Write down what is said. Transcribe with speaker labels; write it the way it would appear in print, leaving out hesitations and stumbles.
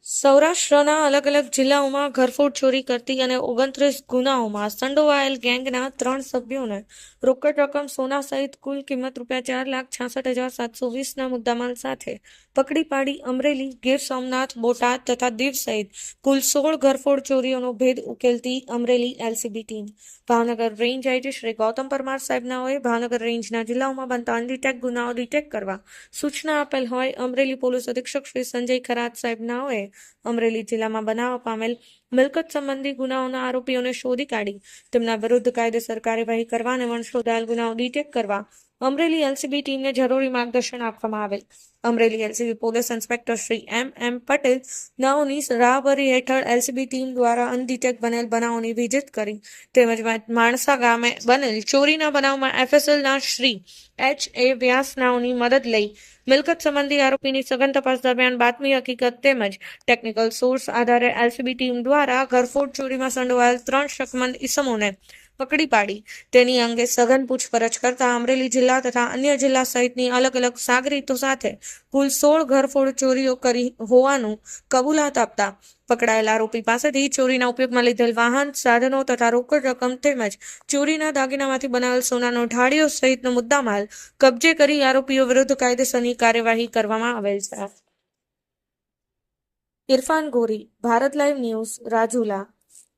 Speaker 1: સૌરાષ્ટ્રના અલગ અલગ જિલ્લાઓમાં ઘરફોડ ચોરી કરતી અને 29 ગુનાઓમાં સંડોવાયેલ ગેંગના 3 સભ્યોને રોકડ રકમ સોના સહિત કુલ કિંમત ₹4,66,720ના મુદ્દામાલ સાથે પકડી પાડી અમરેલી, ગીર સોમનાથ, બોટાદ તથા દીવ સહિત કુલ 16 ઘરફોડ ચોરીઓનો ભેદ ઉકેલતી Amreli LCB team Bhavnagar range IG Shri Gautam Parmar સાહેબનાઓએ ભાવનગર રેન્જના જિલ્લાઓમાં બનતા અનડિટેક્ટ ગુનાઓ ડિટેક્ટ કરવા સૂચના આપેલ હોય અમરેલી પોલીસ અધિક્ષક શ્રી સંજય ખરાત સાહેબનાઓએ અમરેલી જિલ્લામાં બનાવવા પામેલ મિલકત સંબંધી ગુનાઓના આરોપીઓને શોધી કાઢી તેમના વિરુદ્ધ કાયદેસર કાર્યવાહી કરવા અને વણશોધાયેલ ગુનાઓ ડિટેક્ટ કરવા અમરેલી એલસીબી ટીમને જરૂરી માર્ગદર્શન આપવામાં આવેલ. Amreli LCB police inspector Shri M Patel નાઓની રાહબરી હેઠળ એલસીબી ટીમ દ્વારા અનડિટેક્ટ બનેલ બનાવોની વિઝિટ કરી તેમજ માણસા ગામે બનેલ ચોરીના બનાવમાં એફએસએલના શ્રી H.A. વ્યાસ નાઓની મદદ લઈ મિલકત સંબંધી આરોપીની સઘન તપાસ દરમિયાન બાતમી હકીકત તેમજ ટેકનિકલ સોર્સ આધારે એલસીબી ટીમ દ્વારા ઘરફોડ ચોરીમાં સંડોવાયેલ 3 શકમંદ ઈસમોને પકડી પાડી તેની અંગે સઘન પૂછપરછ કરતા અમરેલી જિલ્લા તથા અન્ય જિલ્લા સહિતની અલગ અલગ સાગરીતો સાથે કુલ 16 ઘરફોડ ચોરીઓ કરી હોવાનું કબૂલાત આપતા પકડાયેલ આરોપી પાસેથી ચોરીના ઉપયોગમાં લીધેલ વાહન, સાધનો તથા રોકડ રકમ તેમજ ચોરીના દાગીનામાંથી બનાવેલ સોનાનો ઢાળિયો સહિતનો મુદ્દામાલ કબજે કરી આરોપીઓ વિરુદ્ધ કાયદેસરની કાર્યવાહી કરવામાં આવેલ છે. ઇરફાન ગોરી, ભારત લાઈવ ન્યૂઝ, રાજુલા.